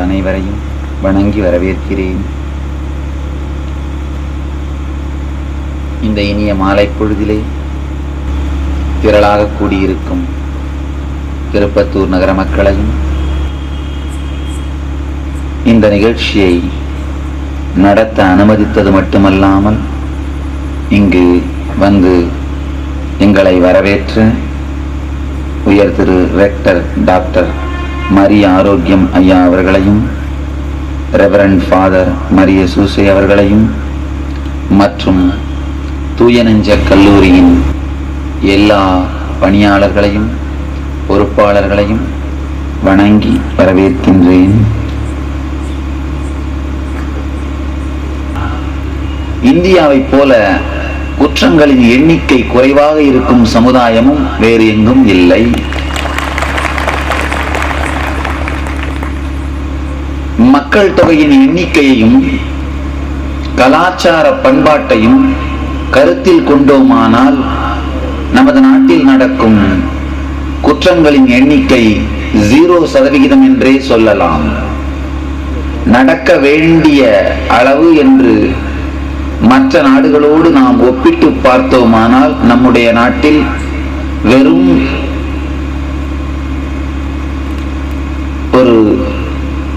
உங்கள் அனைவரையும் வணங்கி வரவேற்கிறேன். இந்த இனிய மாலை பொழுதிலே திரளாக கூடியிருக்கும் திருப்பத்தூர் நகர மக்களையும் இந்த நிகழ்ச்சியை நடத்த அனுமதித்தது மட்டுமல்லாமல் இங்கு வந்து எங்களை வரவேற்ற உயர் திரு ரெக்டர் டாக்டர் மரி ஆரோக்கியம் ஐயா அவர்களையும், ரெவரண்ட் ஃபாதர் மரிய சூசை அவர்களையும் மற்றும் தூய நெஞ்ச கல்லூரியின் எல்லா பணியாளர்களையும் பொறுப்பாளர்களையும் வணங்கி வரவேற்கின்றேன். இந்தியாவைப் போல குற்றங்களின் எண்ணிக்கை குறைவாக இருக்கும் சமுதாயமும் வேறு எங்கும் இல்லை. மக்கள் தொகையின் எண்ணிக்கையையும் கலாச்சார பண்பாட்டையும் கருத்தில் கொண்டோமானால் நமது நாட்டில் நடக்கும் குற்றங்களின் எண்ணிக்கை 0% என்றே சொல்லலாம். நடக்க வேண்டிய அளவு என்று மற்ற நாடுகளோடு நாம் ஒப்பிட்டு பார்த்தோமானால் நம்முடைய நாட்டில் வெறும் ஒரு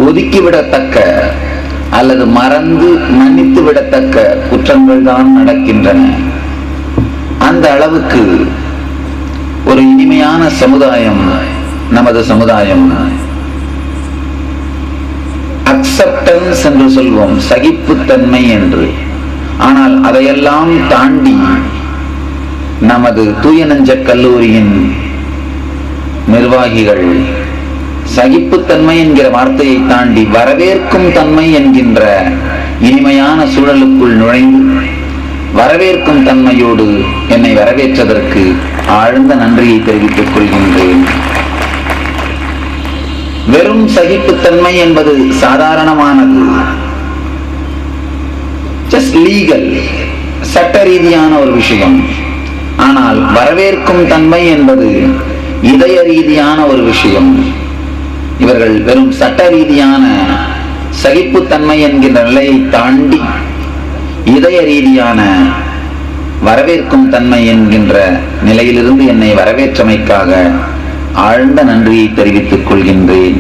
ஒதுக்கிவிடத்தக்க அல்லது மறந்து மன்னித்து விடத்தக்க குற்றங்கள் தான் நடக்கின்றன. அந்த அளவுக்கு ஒரு இனிமையான சமுதாயம் நமது சமுதாயம். அக்செப்டன்ஸ் என்று சொல்வோம், சகிப்புத்தன்மை என்று. ஆனால் அதையெல்லாம் தாண்டி நமது தூய நெஞ்ச கல்லூரியின் நிர்வாகிகள் சகிப்புத்தன்மை என்கிற வார்த்தையை தாண்டி வரவேற்கும் தன்மை என்கின்ற இனிமையான சூழலுக்குள் நுழைந்து வரவேற்கும் தன்மையோடு என்னை வரவேற்றதற்கு ஆழ்ந்த நன்றியை தெரிவித்துக் கொள்கின்றேன். வெறும் சகிப்புத்தன்மை என்பது சாதாரணமானது, ஜஸ்ட் லீகல், சட்ட ரீதியான ஒரு விஷயம். ஆனால் வரவேற்கும் தன்மை என்பது இதய ரீதியான ஒரு விஷயம். இவர்கள் வெறும் சட்ட ரீதியான சகிப்புத்தன்மை என்கின்ற நிலையை தாண்டி இதய ரீதியான வரவேற்கும் தன்மை என்கின்ற நிலையிலிருந்து என்னை வரவேற்றமைக்காக ஆழ்ந்த நன்றியை தெரிவித்துக் கொள்கின்றேன்.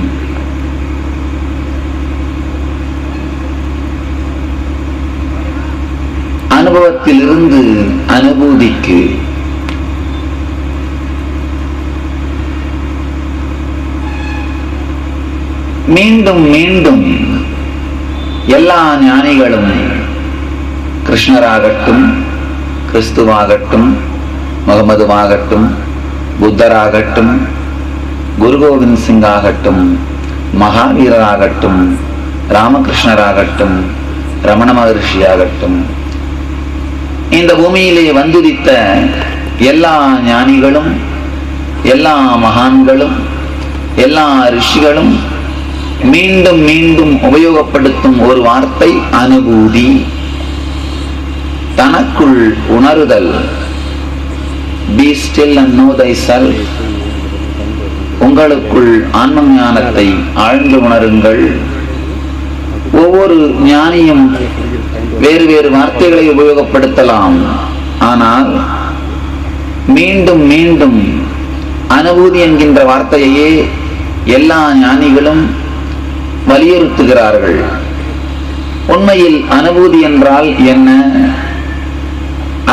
அனுபவத்திலிருந்து அனுபூதிக்கு மீண்டும் மீண்டும் எல்லா ஞானிகளும், கிருஷ்ணராகட்டும், கிறிஸ்துவாகட்டும், முகமதுவாகட்டும், புத்தராகட்டும், குரு கோவிந்த் சிங் ஆகட்டும், மகாவீரராகட்டும், ராமகிருஷ்ணராகட்டும், ரமண மகர்ஷியாகட்டும், இந்த பூமியிலே வந்துதித்த எல்லா ஞானிகளும், எல்லா மகான்களும், எல்லா ரிஷிகளும் மீண்டும் மீண்டும் உபயோகப்படுத்தும் ஒரு வார்த்தை அனுபூதி. தனக்குள் உணருதல். Be still and know thyself. உங்களுக்குள் ஆன்ம ஞானத்தை ஆழ்ந்து உணருங்கள். ஒவ்வொரு ஞானியும் வேறு வேறு வார்த்தைகளை உபயோகப்படுத்தலாம். ஆனால் மீண்டும் மீண்டும் அனுபூதி என்கின்ற வார்த்தையே எல்லா ஞானிகளும் வலியுறுத்துகிறார்கள். உண்மையில் அனுபூதி என்றால் என்ன?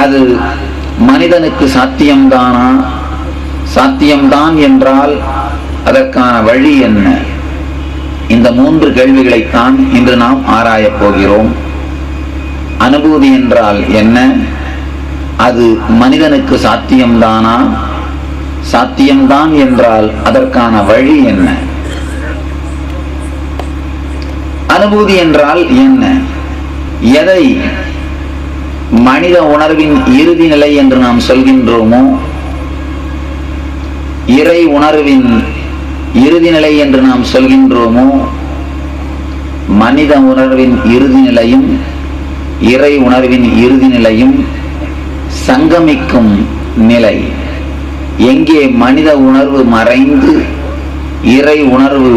அது மனிதனுக்கு சாத்தியம்தானா? சாத்தியம்தான் என்றால் அதற்கான வழி என்ன? இந்த 3 கேள்விகளைத்தான் இன்று நாம் ஆராயப் போகிறோம். அனுபூதி என்றால் என்ன? அது மனிதனுக்கு சாத்தியம்தானா? சாத்தியம்தான் என்றால் அதற்கான வழி என்ன? அனுபூதி என்றால் என்ன? எதை மனித உணர்வின் இறுதி நிலை என்று நாம் சொல்கின்றோமோ, இறை உணர்வின் இறுதி நிலை என்று நாம் சொல்கின்றோமோ, மனித உணர்வின் இறுதி நிலையும் இறை உணர்வின் இறுதி நிலையும் சங்கமிக்கும் நிலை. எங்கே மனித உணர்வு மறைந்து இறை உணர்வு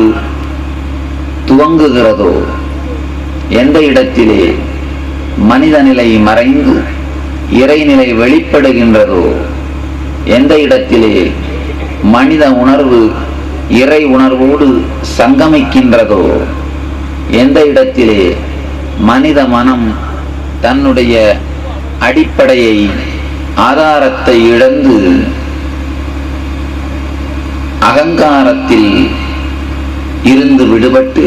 துவங்குகிறதோ, எந்த இடத்திலே மனித நிலை மறைந்து இறைநிலை வெளிப்படுகின்றதோ, எந்த இடத்திலே மனித உணர்வு இறை உணர்வோடு சங்கமிக்கின்றதோ, எந்த இடத்திலே மனித மனம் தன்னுடைய அடிப்படையை ஆதாரத்தை இழந்து அகங்காரத்தில் இருந்து விடுபட்டு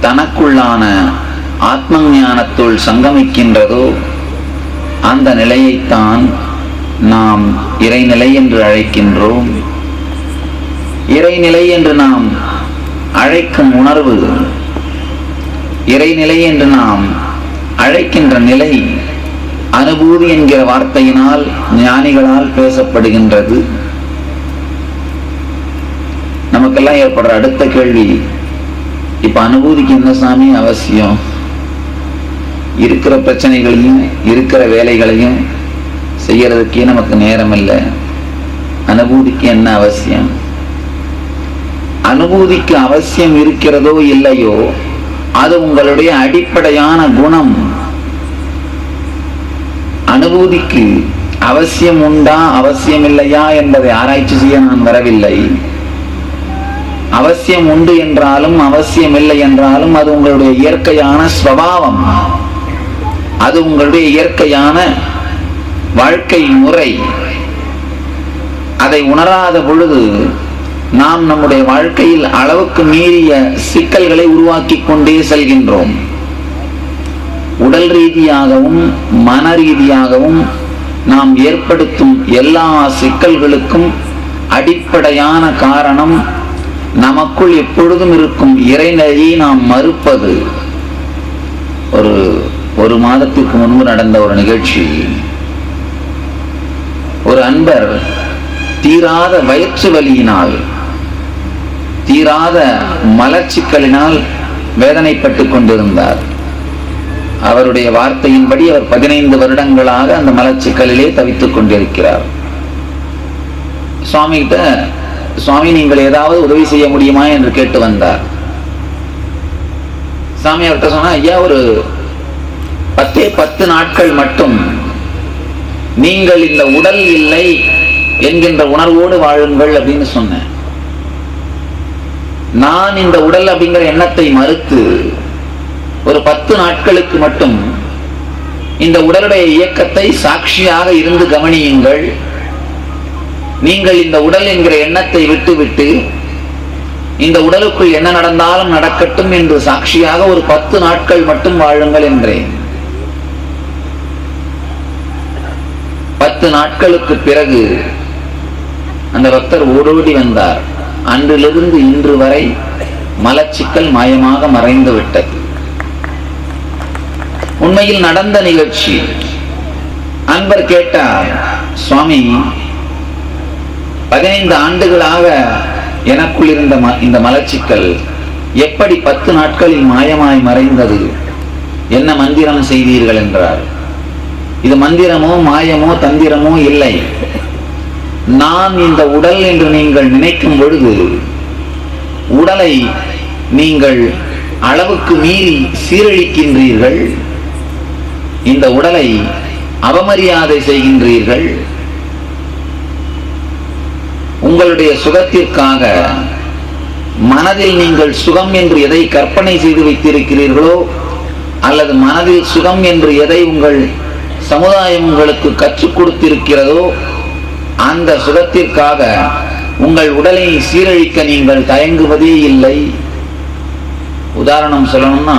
தனக்குள்ளான ஆத்ம ஞானத்துள் சங்கமிக்கின்றதோ, அந்த நிலையைத்தான் நாம் இறைநிலை என்று அழைக்கின்றோம். இறைநிலை என்று நாம் அழைக்கும் உணர்வு, இறைநிலை என்று நாம் அழைக்கின்ற நிலை அனுபூதி என்கிற வார்த்தையினால் ஞானிகளால் பேசப்படுகின்றது. நமக்கெல்லாம் ஏற்படுற அடுத்த கேள்வி, இப்ப அனுபூதிக்கு என்ன சாமி அவசியம்? இருக்கிற பிரச்சனைகளையும் இருக்கிற வேலைகளையும் செய்யறதுக்கே நமக்கு நேரம் இல்லை, அனுபூதிக்கு என்ன அவசியம்? அனுபூதிக்கு அவசியம் இருக்கிறதோ இல்லையோ, அது உங்களுடைய அடிப்படையான குணம். அனுபூதிக்கு அவசியம் உண்டா அவசியம் இல்லையா என்பதை ஆராய்ச்சி செய்ய நான் வரவில்லை. அவசியம் உண்டு என்றாலும் அவசியம் இல்லை என்றாலும் அது உங்களுடைய இயற்கையான ஸ்வபாவம், அது உங்களுடைய இயற்கையான வாழ்க்கை முறை. அதை உணராத பொழுது நாம் நம்முடைய வாழ்க்கையில் அளவுக்கு மீறிய சிக்கல்களை உருவாக்கி கொண்டே செல்கின்றோம். உடல் ரீதியாகவும் மன ரீதியாகவும் நாம் ஏற்படுத்தும் எல்லா சிக்கல்களுக்கும் அடிப்படையான காரணம் நமக்குள் எப்பொழுதும் இருக்கும் இறைநிலையை நாம் மறுப்பது. ஒரு மாதத்திற்கு முன்பு நடந்த ஒரு நிகழ்ச்சி, ஒரு அன்பர் தீராத வயிற்று வலியினால், தீராத மலச்சிக்கலினால் வேதனைப்பட்டு கொண்டிருந்தார். அவருடைய வார்த்தையின்படி அவர் 15 வருடங்களாக அந்த மலச்சிக்கலிலே தவித்துக் கொண்டிருக்கிறார். சுவாமி கிட்ட, சுவாமி நீங்கள் ஏதாவது உதவி செய்ய முடியுமா என்று கேட்டு வந்தார். சாமி அவர்கிட்ட சொன்னா, ஐயா ஒரு 10 நாட்கள் மட்டும் நீங்கள் இந்த உடல் இல்லை என்கின்ற உணர்வோடு வாழுங்கள் அப்படின்னு சொன்னேன். நான் இந்த உடல் அப்படிங்கிற எண்ணத்தை மறுத்து ஒரு 10 நாட்களுக்கு மட்டும் இந்த உடலுடைய இயக்கத்தை சாட்சியாக இருந்து கவனியுங்கள். நீங்கள் இந்த உடல் என்கிற எண்ணத்தை விட்டுவிட்டு இந்த உடலுக்குள் என்ன நடந்தாலும் நடக்கட்டும் என்று சாட்சியாக ஒரு 10 நாட்கள் மட்டும் வாழுங்கள் என்றேன். 10 நாட்களுக்கு பிறகு அந்த பக்தர் ஓடோடி வந்தார். அன்றிலிருந்து இன்று வரை மலச்சிக்கல் மாயமாக மறைந்து விட்டது. உண்மையில் நடந்த நிகழ்ச்சி. அன்பர் கேட்டார், சுவாமி 15 ஆண்டுகளாக எனக்குள் இருந்த இந்த மலச்சிக்கல் எப்படி 10 நாட்களில் மாயமாய் மறைந்தது? என்ன மந்திரம் செய்தீர்கள் என்றார். இது மந்திரமோ மாயமோ தந்திரமோ இல்லை. நான் இந்த உடல் என்று நீங்கள் நினைக்கும் பொழுது உடலை நீங்கள் அளவுக்கு மீறி சீரழிக்கின்றீர்கள், இந்த உடலை அவமரியாதை செய்கின்றீர்கள். உங்களுடைய சுகத்திற்காக மனதில் நீங்கள் சுகம் என்று எதை கற்பனை செய்து வைத்திருக்கிறீர்களோ, அல்லது மனதில் சுகம் என்று எதை உங்கள் சமுதாயம் உங்களுக்கு கற்றுக் கொடுத்திருக்கிறதோ, அந்த சுகத்திற்காக உங்கள் உடலை சீரழிக்க நீங்கள் தயங்குவதே இல்லை. உதாரணம் சொல்லணும்னா,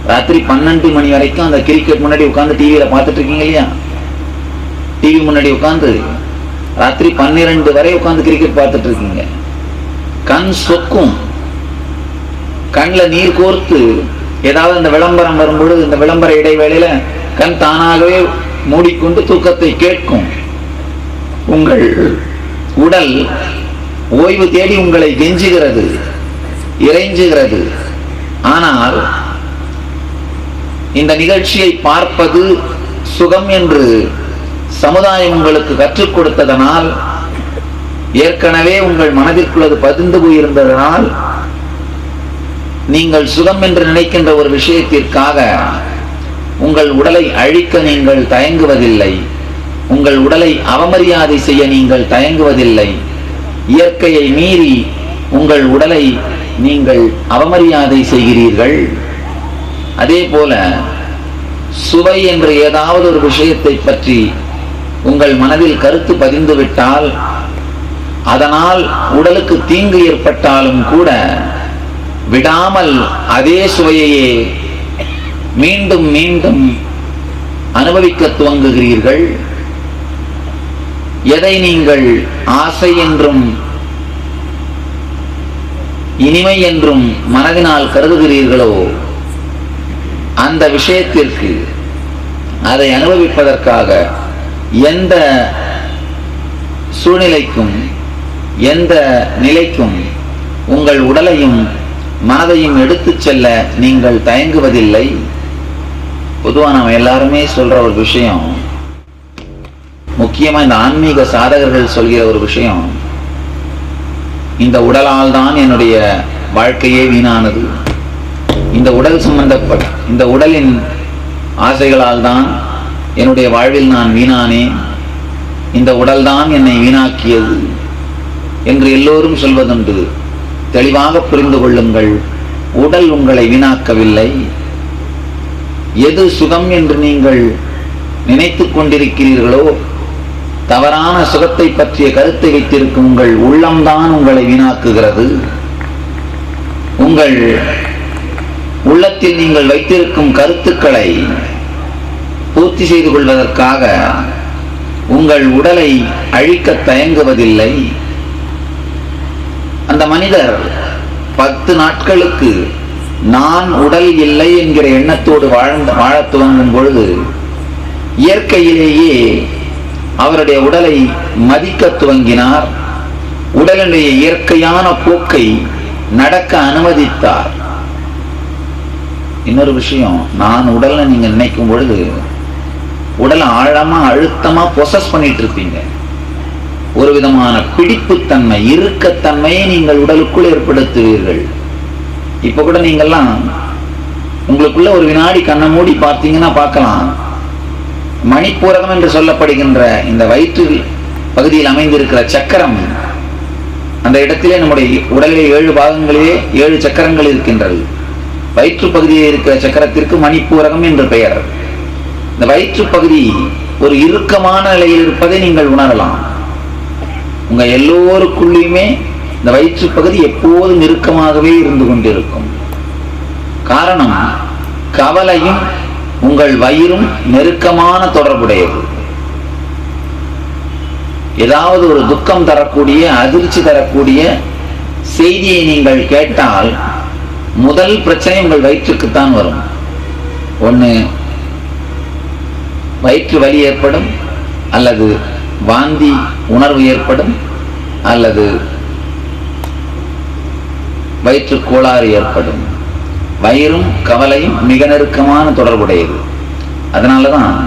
ராத்திரி 12 மணி வரைக்கும் அந்த கிரிக்கெட் முன்னாடி உட்காந்து டிவியில பார்த்துட்டு இருக்கீங்க இல்லையா? டிவி முன்னாடி உட்காந்து ராத்திரி 12 வரை உட்காந்து கிரிக்கெட் பார்த்துட்டு இருக்கீங்க. கண் சொக்கும், கண்ணில் நீர் கோர்த்து ஏதாவது அந்த விளம்பரம் வரும்பொழுது இந்த விளம்பர இடைவேளையில கண் தானாகவே மூடிக்கொண்டு தூக்கத்தை கேட்கும். உங்கள் உடல் ஓய்வு தேடி உங்களை கெஞ்சுகிறது, இறைஞ்சுகிறது. ஆனால் இந்த நிகழ்ச்சியை பார்ப்பது சுகம் என்று சமுதாயம் உங்களுக்கு கற்றுக் கொடுத்ததனால், ஏற்கனவே உங்கள் மனதிற்குள் அது பதிந்து போயிருந்ததனால் நீங்கள் சுகம் என்று நினைக்கின்ற ஒரு விஷயத்திற்காக உங்கள் உடலை அழிக்க நீங்கள் தயங்குவதில்லை. உங்கள் உடலை அவமரியாதை செய்ய நீங்கள் தயங்குவதில்லை. இயற்கையை மீறி உங்கள் உடலை நீங்கள் அவமரியாதை செய்கிறீர்கள். அதே போல சுவை என்ற ஏதாவது ஒரு விஷயத்தை பற்றி உங்கள் மனதில் கருத்து பதிந்துவிட்டால், அதனால் உடலுக்கு தீங்கு ஏற்பட்டாலும் கூட விடாமல் அதே சுவையையே மீண்டும் மீண்டும் அனுபவிக்க துவங்குகிறீர்கள். எதை நீங்கள் ஆசை என்றும் இனிமை என்றும் மனதினால் கருதுகிறீர்களோ அந்த விஷயத்திற்கு, அதை அனுபவிப்பதற்காக எந்த சூழ்நிலைக்கும் எந்த நிலைக்கும் உங்கள் உடலையும் மனதையும் எடுத்துச் செல்ல நீங்கள் தயங்குவதில்லை. பொதுவாக நம்ம எல்லாருமே சொல்ற ஒரு விஷயம், முக்கியமா இந்த ஆன்மீக சாதகர்கள் சொல்கிற ஒரு விஷயம், இந்த உடலால் தான் என்னுடைய வாழ்க்கையே வீணானது, இந்த உடல் சம்பந்தப்பட்ட இந்த உடலின் ஆசைகளால் தான் என்னுடைய வாழ்வில் நான் வீணானேன், இந்த உடல் தான் என்னை வீணாக்கியது என்று எல்லோரும் சொல்வதுண்டு. தெளிவாக புரிந்து கொள்ளுங்கள், உடல் உங்களை வீணாக்கவில்லை. எது சுகம் என்று நீங்கள் நினைத்துக் கொண்டிருக்கிறீர்களோ, தவறான சுகத்தை பற்றிய கருத்தை வைத்திருக்கும் உங்கள் உள்ளம்தான் உங்களை வீணாக்குகிறது. உங்கள் உள்ளத்தில் நீங்கள் வைத்திருக்கும் கருத்துக்களை பூர்த்தி செய்து கொள்வதற்காக உங்கள் உடலை அழிக்க தயங்குவதில்லை. அந்த மனிதர் 10 நாட்களுக்கு நான் உடல் இல்லை என்கிற எண்ணத்தோடு வாழத் துவங்கும் பொழுது இயற்கையிலேயே அவருடைய உடலை மதிக்க துவங்கினார். உடலுடைய இயற்கையான போக்கை நடக்க அனுமதித்தார். இன்னொரு விஷயம், நான் உடல்ல நீங்க நினைக்கும் பொழுது உடலை ஆழமா அழுத்தமா பொசஸ் பண்ணிட்டு இருப்பீங்க. ஒரு விதமான பிடிப்புத்தன்மை, இறுக்கத்தன்மையை நீங்கள் உடலுக்குள் ஏற்படுத்துவீர்கள். இப்ப கூட நீங்கெல்லாம் உங்களுக்குள்ள ஒரு வினாடி கண்ணை மூடி பார்த்தீங்கன்னா பார்க்கலாம், மணிப்பூரகம் என்று சொல்லப்படுகின்ற இந்த வயிற்று பகுதியில் அமைந்திருக்கிற சக்கரம், அந்த இடத்திலே நம்முடைய உடலிலே 7 பாகங்களிலே 7 சக்கரங்கள் இருக்கின்றது. வயிற்று பகுதியில் இருக்கிற சக்கரத்திற்கு மணிப்பூரகம் என்று பெயர். இந்த வயிற்று பகுதி ஒரு இறுக்கமான நிலையில் இருப்பதை நீங்கள் உணரலாம். உங்க எல்லோருக்குள்ளேயுமே இந்த வயிற்று பகுதி எப்போதும் இறுக்கமாகவே இருந்து கொண்டிருக்கும். காரணம், கவலையும் உங்கள் வயிறும் நெருக்கமான தொடர்புடையது. ஏதாவது ஒரு துக்கம் தரக்கூடிய, அதிர்ச்சி தரக்கூடிய செய்தியை நீங்கள் கேட்டால் முதல் பிரச்சனை உங்கள் வயிற்றுக்குத்தான் வரும். ஒன்று வயிற்று வலி ஏற்படும், அல்லது வாந்தி உணர்வு ஏற்படும், அல்லது வயிற்று கோளாறு ஏற்படும். வயிறும் கவலையும் மிக நெருக்கமான தொடர்புடையது. அதனாலதான்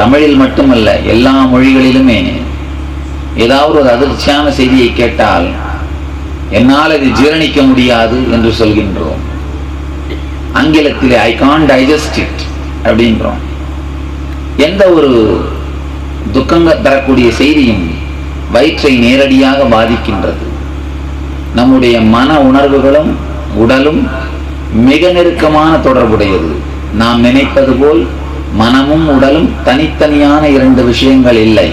தமிழில் மட்டுமல்ல, எல்லா மொழிகளிலுமே ஏதாவது ஒரு அதிர்ச்சியான செய்தியை கேட்டால் என்னால் அதை ஜீரணிக்க முடியாது என்று சொல்கின்றோம். ஆங்கிலத்திலே ஐ கான்ட் டைஜஸ்ட் இட் அப்படின்றோம். எந்த ஒரு துக்கங்க தரக்கூடிய செய்தியும் வயிற்றை நேரடியாக பாதிக்கின்றது. நம்முடைய மன உணர்வுகளும் உடலும் மிக நெருக்கமான தொடர்புடையது. நாம் நினைப்பது போல் மனமும் உடலும் தனித்தனியான 2 விஷயங்கள் இல்லை.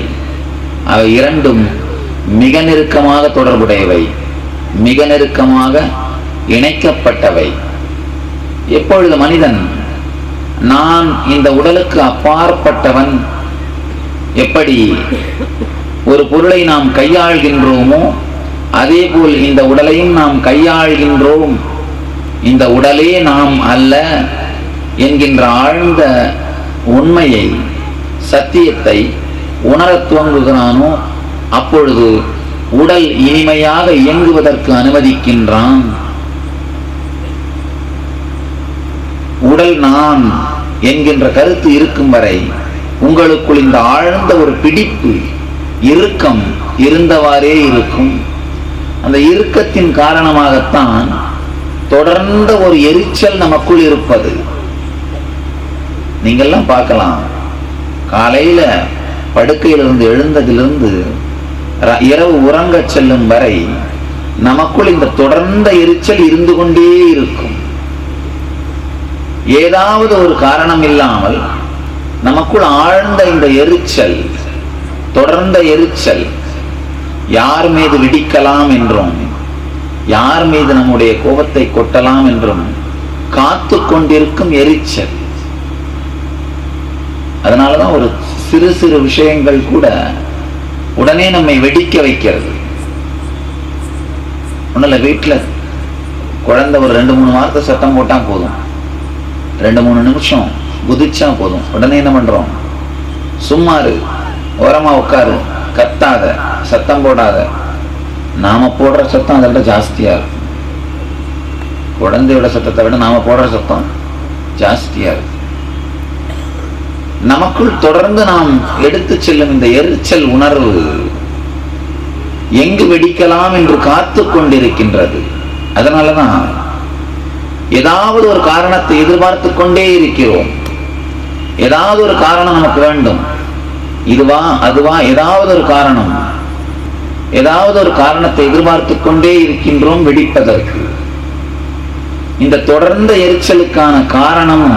அவை இரண்டும் மிக நெருக்கமாக தொடர்புடையவை, மிக நெருக்கமாக இணைக்கப்பட்டவை. எப்பொழுது மனிதன் நான் இந்த உடலுக்கு அப்பாற்பட்டவன், எப்படி ஒரு பொருளை நாம் கையாள்கின்றோமோ அதே போல் இந்த உடலையும் நாம் கையாள்கின்றோம், இந்த உடலே நாம் அல்ல என்கின்ற ஆழ்ந்த உண்மையை, சத்தியத்தை உணரத் துவங்குகிறானோ அப்பொழுது உடல் இனிமையாக இயங்குவதற்கு அனுமதிக்கின்றான். உடல் நான் என்கின்ற கருத்து இருக்கும் வரை உங்களுக்குள் இந்த ஆழ்ந்த ஒரு பிடிப்பு, இறுக்கம் இருந்தவாறே இருக்கும். அந்த இறுக்கத்தின் காரணமாகத்தான் தொடர்ந்த ஒரு எரிச்சல் நமக்குள் இருப்பது. நீங்கெல்லாம் பார்க்கலாம், காலையில படுக்கையிலிருந்து எழுந்ததிலிருந்து இரவு உறங்க செல்லும் வரை நமக்குள் இந்த தொடர்ந்த எரிச்சல் இருந்து கொண்டே இருக்கும். ஏதாவது ஒரு காரணம் இல்லாமல் நமக்குள் ஆழ்ந்த இந்த எரிச்சல், தொடர்ந்த எரிச்சல், யார் மீது விடிக்கலாம் என்றும் யார் மீது நம்முடைய கோபத்தை கொட்டலாம் என்றும் காத்து கொண்டிருக்கும் எரிச்சல். அதனாலதான் ஒரு சிறு சிறு விஷயங்கள் கூட உடனே நம்மை வெடிக்க வைக்கிறது. ஒண்ணுல வீட்டுல குழந்தை ஒரு 2-3 வார்த்தை சத்தம் போட்டா போதும், 2-3 நிமிஷம் குதிச்சா போதும், உடனே என்ன பண்றோம்? சும்மா இரு, ஓரமா உட்காரு, கத்தாத, சத்தம் போடாத. நாம போடுற சத்தம் அதை விட ஜாஸ்தியா இருக்கும். குழந்தையோட சத்தத்தை விட நாம போடுற சத்தம் ஜாஸ்தியா இருக்கு. நமக்குள் தொடர்ந்து நாம் எடுத்து செல்லும் இந்த எரிச்சல் உணர்வு எங்கு வெடிக்கலாம் என்று காத்து கொண்டிருக்கின்றது. அதனாலதான் ஏதாவது ஒரு காரணத்தை எதிர்பார்த்து கொண்டே இருக்கிறோம். ஏதாவது ஒரு காரணம் நமக்கு வேண்டும், இதுவா அதுவா, ஏதாவது ஒரு காரணம், ஏதாவது ஒரு காரணத்தை எதிர்பார்த்து கொண்டே இருக்கின்றோம் வெடிப்பதற்கு. இந்த தொடர்ந்த எரிச்சலுக்கான காரணம்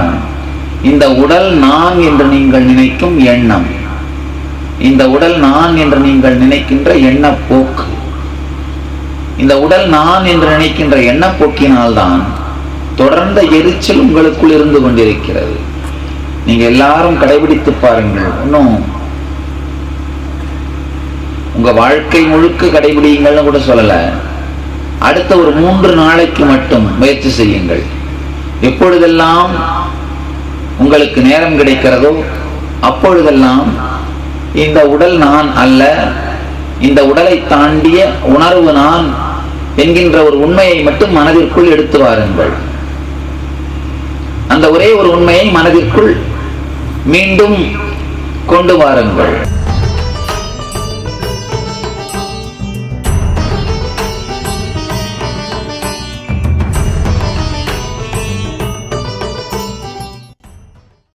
இந்த உடல் நான் என்று நீங்கள் நினைக்கும் எண்ணம், இந்த உடல் நான் என்று நீங்கள் நினைக்கின்ற எண்ணப்போக்கு. இந்த உடல் நான் என்று நினைக்கின்ற எண்ணப்போக்கினால்தான் தொடர்ந்த எரிச்சல் உங்களுக்குள் இருந்து கொண்டிருக்கிறது. நீங்க எல்லாரும் கடைபிடித்து பாருங்கள். இன்னும் உங்க வாழ்க்கை முழுக்க கடைபிடிங்கள்னு கூட சொல்லல, அடுத்த ஒரு 3 நாளைக்கு மட்டும் முயற்சி செய்யுங்கள். எப்பொழுதெல்லாம் உங்களுக்கு நேரம் கிடைக்கிறதோ அப்பொழுதெல்லாம் இந்த உடல் நான் அல்ல, இந்த உடலை தாண்டிய உணர்வு நான் என்கின்ற ஒரு உண்மையை மட்டும் மனதிற்குள் எடுத்து வாருங்கள். அந்த ஒரே ஒரு உண்மையை மனதிற்குள் மீண்டும் கொண்டு வாருங்கள்.